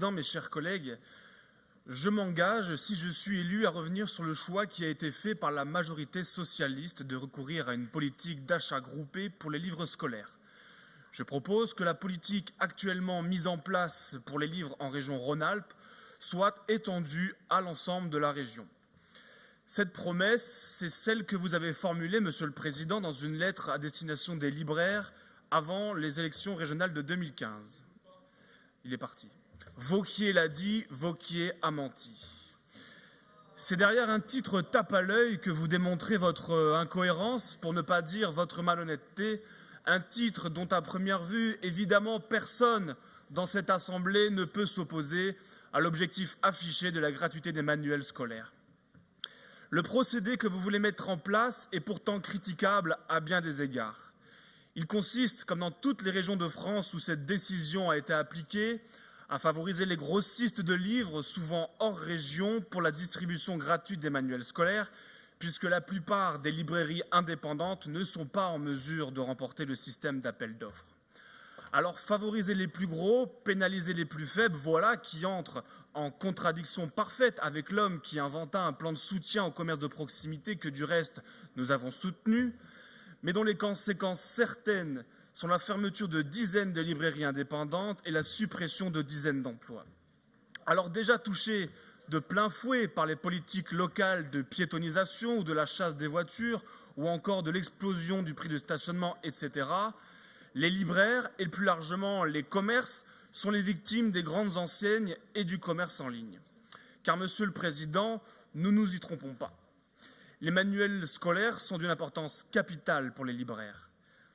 Président, mes chers collègues, je m'engage, si je suis élu, à revenir sur le choix qui a été fait par la majorité socialiste de recourir à une politique d'achat groupé pour les livres scolaires. Je propose que la politique actuellement mise en place pour les livres en région Rhône-Alpes soit étendue à l'ensemble de la région. Cette promesse, c'est celle que vous avez formulée, Monsieur le Président, dans une lettre à destination des libraires avant les élections régionales de 2015. Il est parti. Vauquier l'a dit, Vauquier a menti. C'est derrière un titre tape à l'œil que vous démontrez votre incohérence, pour ne pas dire votre malhonnêteté, un titre dont à première vue, évidemment, personne dans cette Assemblée ne peut s'opposer à l'objectif affiché de la gratuité des manuels scolaires. Le procédé que vous voulez mettre en place est pourtant critiquable à bien des égards. Il consiste, comme dans toutes les régions de France où cette décision a été appliquée, à favoriser les grossistes de livres, souvent hors région, pour la distribution gratuite des manuels scolaires, puisque la plupart des librairies indépendantes ne sont pas en mesure de remporter le système d'appel d'offres. Alors favoriser les plus gros, pénaliser les plus faibles, voilà qui entre en contradiction parfaite avec l'homme qui inventa un plan de soutien au commerce de proximité que du reste nous avons soutenu, mais dont les conséquences certaines sont la fermeture de dizaines de librairies indépendantes et la suppression de dizaines d'emplois. Alors déjà touchés de plein fouet par les politiques locales de piétonisation ou de la chasse des voitures ou encore de l'explosion du prix de stationnement, etc., les libraires et plus largement les commerces sont les victimes des grandes enseignes et du commerce en ligne. Car, Monsieur le Président, nous ne nous y trompons pas. Les manuels scolaires sont d'une importance capitale pour les libraires,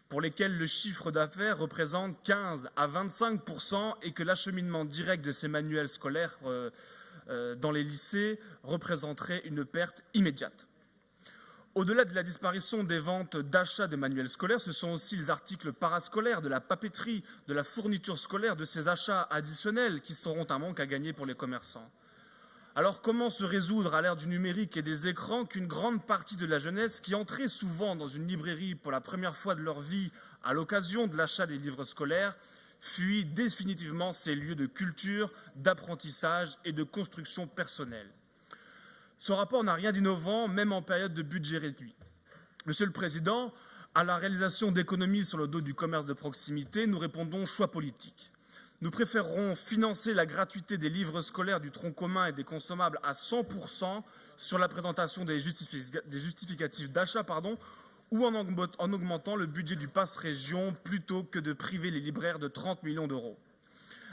pour lesquels le chiffre d'affaires représente 15 à 25% et que l'acheminement direct de ces manuels scolaires dans les lycées représenterait une perte immédiate. Au-delà de la disparition des ventes d'achat de manuels scolaires, ce sont aussi les articles parascolaires, de la papeterie, de la fourniture scolaire, de ces achats additionnels qui seront un manque à gagner pour les commerçants. Alors comment se résoudre à l'ère du numérique et des écrans qu'une grande partie de la jeunesse qui entrait souvent dans une librairie pour la première fois de leur vie à l'occasion de l'achat des livres scolaires fuit définitivement ces lieux de culture, d'apprentissage et de construction personnelle? Ce rapport n'a rien d'innovant, même en période de budget réduit. Monsieur le Président, à la réalisation d'économies sur le dos du commerce de proximité, nous répondons choix politique. Nous préférerons financer la gratuité des livres scolaires, du tronc commun et des consommables à 100% sur la présentation des justificatifs d'achat, ou en augmentant le budget du Pass Région plutôt que de priver les libraires de 30 millions d'euros.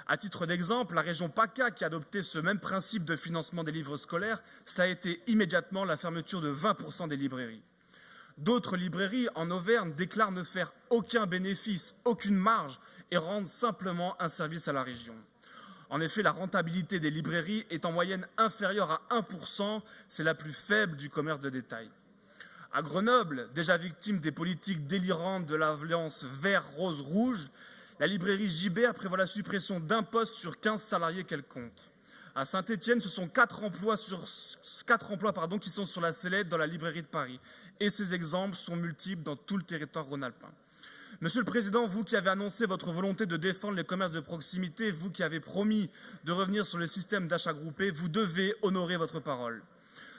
À titre d'exemple, la région PACA, qui a adopté ce même principe de financement des livres scolaires, ça a été immédiatement la fermeture de 20% des librairies. D'autres librairies en Auvergne déclarent ne faire aucun bénéfice, aucune marge et rendent simplement un service à la région. En effet, la rentabilité des librairies est en moyenne inférieure à 1%, c'est la plus faible du commerce de détail. À Grenoble, déjà victime des politiques délirantes de l'alliance vert-rose-rouge, la librairie Gibert prévoit la suppression d'un poste sur 15 salariés qu'elle compte. À Saint-Étienne, ce sont 4 emplois qui sont sur la sellette dans la librairie de Paris. Et ces exemples sont multiples dans tout le territoire rhône-alpin. Monsieur le Président, vous qui avez annoncé votre volonté de défendre les commerces de proximité, vous qui avez promis de revenir sur le système d'achat groupé, vous devez honorer votre parole.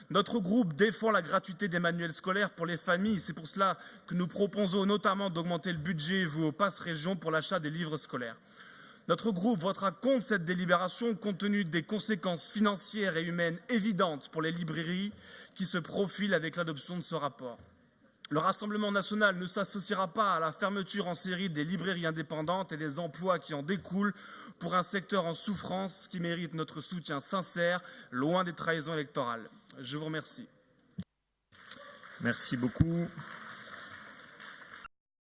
Notre groupe défend la gratuité des manuels scolaires pour les familles. C'est pour cela que nous proposons notamment d'augmenter le budget voué au Pass Région pour l'achat des livres scolaires. Notre groupe votera contre cette délibération compte tenu des conséquences financières et humaines évidentes pour les librairies qui se profilent avec l'adoption de ce rapport. Le Rassemblement national ne s'associera pas à la fermeture en série des librairies indépendantes et des emplois qui en découlent pour un secteur en souffrance qui mérite notre soutien sincère, loin des trahisons électorales. Je vous remercie. Merci beaucoup.